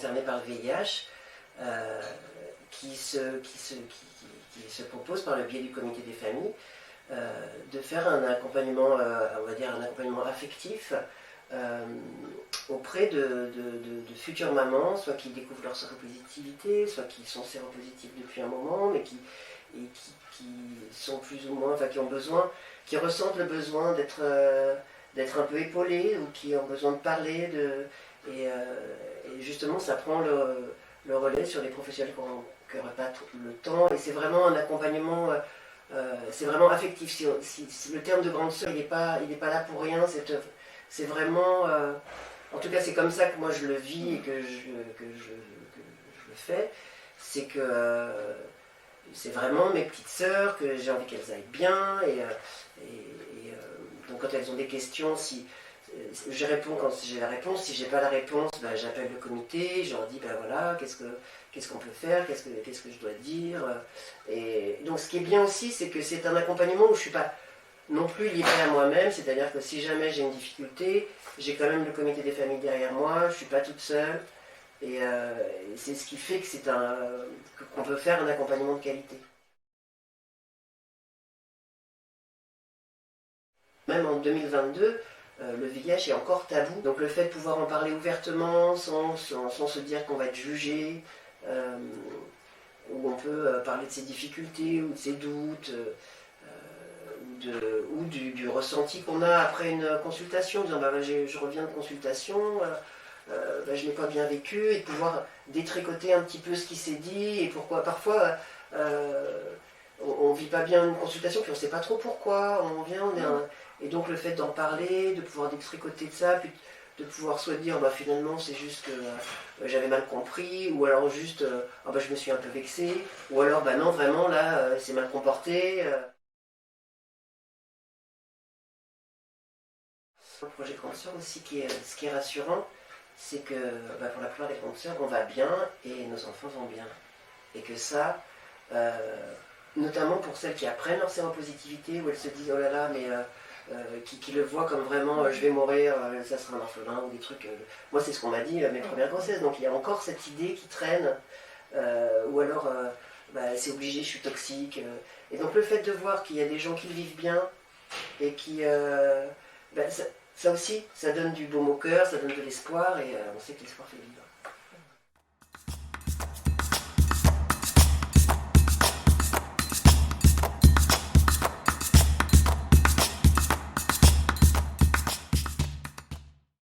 concernés par le VIH, qui se propose par le biais du comité des familles de faire un accompagnement, on va dire un accompagnement affectif auprès de futures mamans, soit qui découvrent leur séropositivité, soit qui sont séropositifs depuis un moment, mais qui sont plus ou moins, enfin qui ont besoin, qui ressentent le besoin d'être un peu épaulées, ou qui ont besoin de parler, et justement ça prend le relais sur les professionnels qui n'auraient pas le temps, et c'est vraiment un accompagnement, c'est vraiment affectif. Si le terme de grande sœur, il n'est pas là pour rien, c'est vraiment, en tout cas c'est comme ça que moi je le vis et que je le fais, c'est que c'est vraiment mes petites sœurs, que j'ai envie qu'elles aillent bien, donc quand elles ont des questions, si je réponds quand j'ai la réponse, si j'ai pas la réponse, ben, j'appelle le comité, je leur dis ben voilà, qu'est-ce qu'on peut faire, qu'est-ce que je dois dire, et donc ce qui est bien aussi, c'est que c'est un accompagnement où je suis pas non plus livrée à moi-même, c'est-à-dire que si jamais j'ai une difficulté, j'ai quand même le comité des familles derrière moi, je suis pas toute seule, et c'est ce qui fait que qu'on peut faire un accompagnement de qualité. Même en 2022, le VIH est encore tabou. Donc le fait de pouvoir en parler ouvertement, sans se dire qu'on va être jugé, où on peut parler de ses difficultés ou de ses doutes, ou du ressenti qu'on a après une consultation, en disant bah, je reviens de consultation, bah, je n'ai pas bien vécu, et de pouvoir détricoter un petit peu ce qui s'est dit, et pourquoi parfois on ne vit pas bien une consultation, puis on ne sait pas trop pourquoi, et donc le fait d'en parler, de pouvoir détricoter de ça, puis de pouvoir soit dire bah, finalement c'est juste que j'avais mal compris, ou alors juste ah, bah, je me suis un peu vexé, ou alors bah non vraiment là c'est mal comporté. Le projet Grande Sœur aussi, ce qui est rassurant, c'est que bah, pour la plupart des grandes sœurs, on va bien et nos enfants vont bien. Et que ça, notamment pour celles qui apprennent leur séropositivité, où elles se disent oh là là, mais qui le voient comme vraiment je vais mourir, ça sera un orphelin, ou des trucs. Moi, c'est ce qu'on m'a dit mes premières grossesses, donc il y a encore cette idée qui traîne, ou alors bah, c'est obligé, je suis toxique. Et donc le fait de voir qu'il y a des gens qui le vivent bien, et qui. Bah, ça aussi, ça donne du baume au cœur, ça donne de l'espoir, et on sait que l'espoir fait vivre.